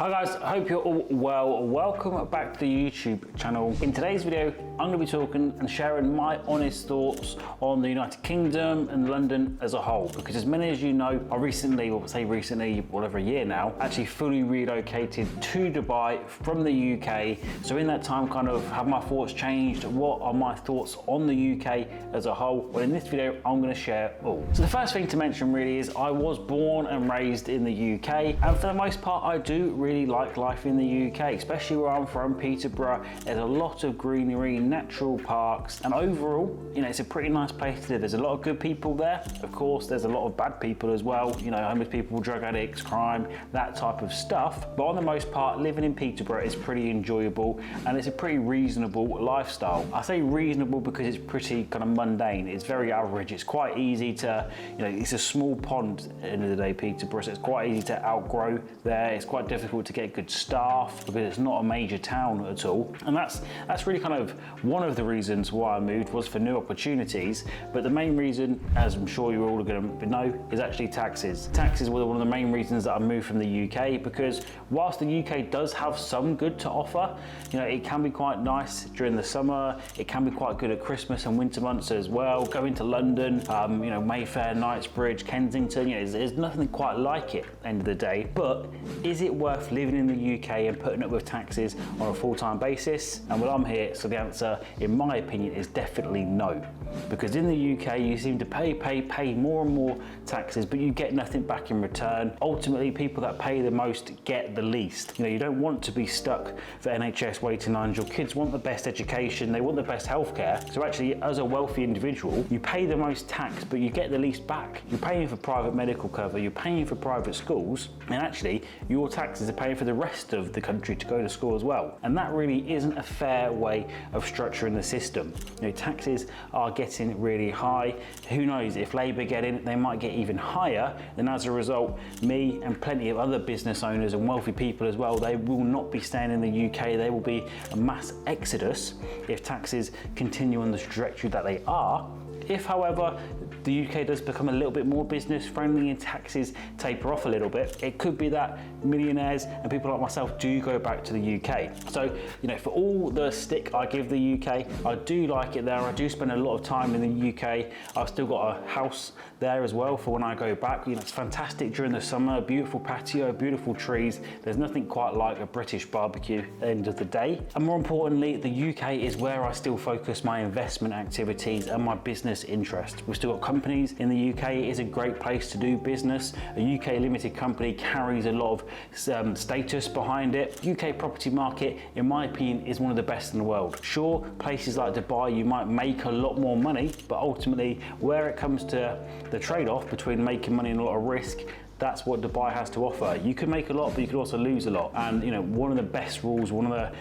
Hi guys, I hope you're all well. Welcome back to the YouTube channel. In today's video, I'm going to be talking and sharing my honest thoughts on the United Kingdom and London as a whole. Because as many as you know, I recently, or say recently, whatever, a year now, actually fully relocated to Dubai from the UK. So in that time, kind of have my thoughts changed? What are my thoughts on the UK as a whole? Well, in this video, I'm going to share all. So the first thing to mention really is I was born and raised in the UK. And for the most part, I do really like life in the UK, especially where I'm from, Peterborough. There's a lot of greenery, natural parks, and overall, you know, it's a pretty nice place to live. There's a lot of good people there. Of course, there's a lot of bad people as well. You know, homeless people, drug addicts, crime, that type of stuff. But on the most part, living in Peterborough is pretty enjoyable and it's a pretty reasonable lifestyle. I say reasonable because it's pretty kind of mundane. It's very average. It's quite easy to, you know, it's a small pond at the end of the day, Peterborough, so it's quite easy to outgrow there. It's quite difficult to get good staff because it's not a major town at all. And that's really kind of one of the reasons why I moved, was for new opportunities. But the main reason, as I'm sure you're all going to know, is actually taxes. Taxes were one of the main reasons that I moved from the UK, because whilst the UK does have some good to offer, you know, it can be quite nice during the summer. It can be quite good at Christmas and winter months as well. Going to London, you know, Mayfair, Knightsbridge, Kensington, you know, there's nothing quite like it at the end of the day. But is it worth living in the UK and putting up with taxes on a full-time basis? And well, I'm here, so the answer, in my opinion, is definitely no. Because in the UK, you seem to pay more and more taxes, but you get nothing back in return. Ultimately, people that pay the most get the least. You know, you don't want to be stuck for NHS waiting lines. Your kids want the best education, they want the best healthcare. So actually, as a wealthy individual, you pay the most tax, but you get the least back. You're paying for private medical cover, you're paying for private schools, and actually, your taxes are paying for the rest of the country to go to school as well. And that really isn't a fair way of structuring the system. You know, taxes are getting really high. Who knows, if Labour get in, they might get even higher. Then as a result, me and plenty of other business owners and wealthy people as well, they will not be staying in the UK. There will be a mass exodus if taxes continue on the trajectory that they are. If, however, the UK does become a little bit more business friendly and taxes taper off a little bit, it could be that millionaires and people like myself do go back to the UK. So, you know, for all the stick I give the UK, I do like it there. I do spend a lot of time in the UK. I've still got a house there as well for when I go back. You know, it's fantastic during the summer, beautiful patio, beautiful trees. There's nothing quite like a British barbecue at the end of the day. And more importantly, the UK is where I still focus my investment activities and my business interest. We've still got companies in the UK. It is a great place to do business. A UK limited company carries a lot of status behind it. UK property market, in my opinion, is one of the best in the world. Sure, places like Dubai, you might make a lot more money, but ultimately, where it comes to the trade-off between making money and a lot of risk, that's what Dubai has to offer. You can make a lot, but you could also lose a lot. And you know, one of the best rules, one of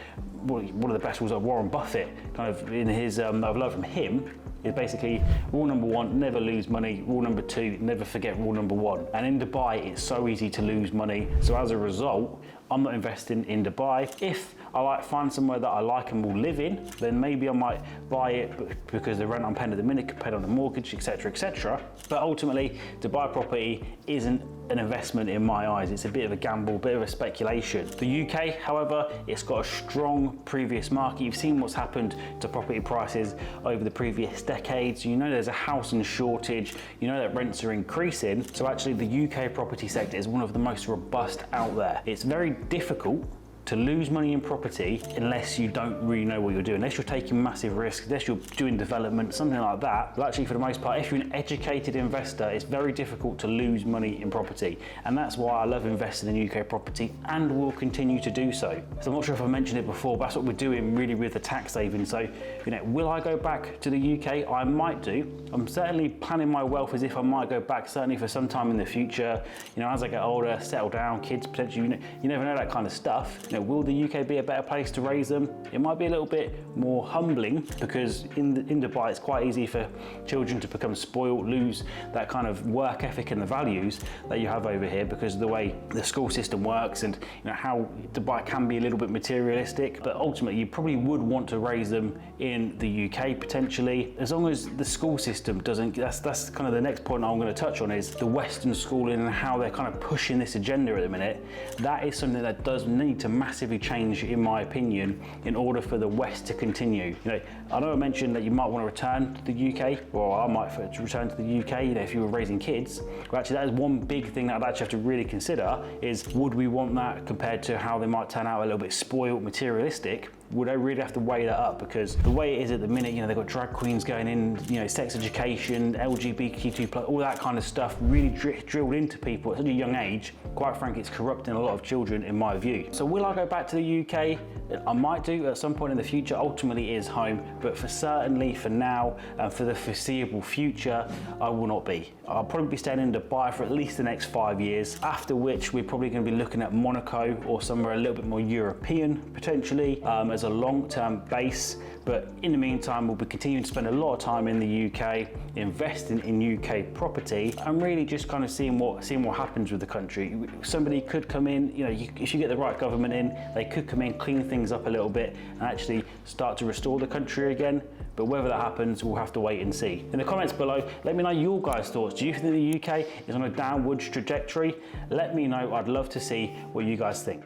the best rules of Warren Buffett, kind of in his, I've learned from him, is basically rule number one, never lose money. Rule number two, never forget rule number one. And in Dubai, it's so easy to lose money. So as a result, I'm not investing in Dubai. If I find somewhere that I like and will live in, then maybe I might buy it because the rent I'm paying at the minute could pay on the mortgage, etc., etc. But ultimately, Dubai property isn't an investment in my eyes. It's a bit of a gamble, a bit of a speculation. The UK, however, it's got a strong previous market. You've seen what's happened to property prices over the previous decades. You know there's a housing shortage. You know that rents are increasing. So actually, the UK property sector is one of the most robust out there. It's very difficult to lose money in property unless you don't really know what you're doing, unless you're taking massive risks, unless you're doing development, something like that. But actually, for the most part, if you're an educated investor, it's very difficult to lose money in property. And that's why I love investing in UK property and will continue to do so. So I'm not sure if I mentioned it before, but that's what we're doing really with the tax savings. So, you know, will I go back to the UK? I might do. I'm certainly planning my wealth as if I might go back, certainly for some time in the future. You know, as I get older, settle down, kids potentially, you never know that kind of stuff. will the UK be a better place to raise them? It might be a little bit more humbling, because in Dubai it's quite easy for children to become spoiled, lose that kind of work ethic and the values that you have over here because of the way the school system works, and how Dubai can be a little bit materialistic. But ultimately you probably would want to raise them in the UK potentially, as long as the school system doesn't, that's kind of the next point I'm going to touch on, is the Western schooling and how they're kind of pushing this agenda at the minute. That is something that does need to massively change, in my opinion, in order for the West to continue. I know I mentioned that you might want to return to the UK, or I might return to the UK, if you were raising kids. Well, actually that is one big thing that I'd actually have to really consider, is would we want that compared to how they might turn out a little bit spoiled, materialistic? Would I really have to weigh that up? Because the way it is at the minute, they've got drag queens going in, sex education, LGBTQ+, all that kind of stuff really drilled into people at such a young age. Quite frankly, it's corrupting a lot of children in my view. So will I go back to the UK? I might do at some point in the future. Ultimately it is home, but certainly for now and for the foreseeable future, I will not be. I'll probably be staying in Dubai for at least the next 5 years, after which we're probably going to be looking at Monaco or somewhere a little bit more European potentially, as a long-term base. But in the meantime, we'll be continuing to spend a lot of time in the UK, investing in UK property, and really just kind of seeing what happens with the country. Somebody could come in, if you get the right government in, they could come in, clean things up a little bit, and actually start to restore the country again. But whether that happens, we'll have to wait and see. In the comments below, let me know your guys' thoughts. Do you think the UK is on a downwards trajectory? Let me know. I'd love to see what you guys think.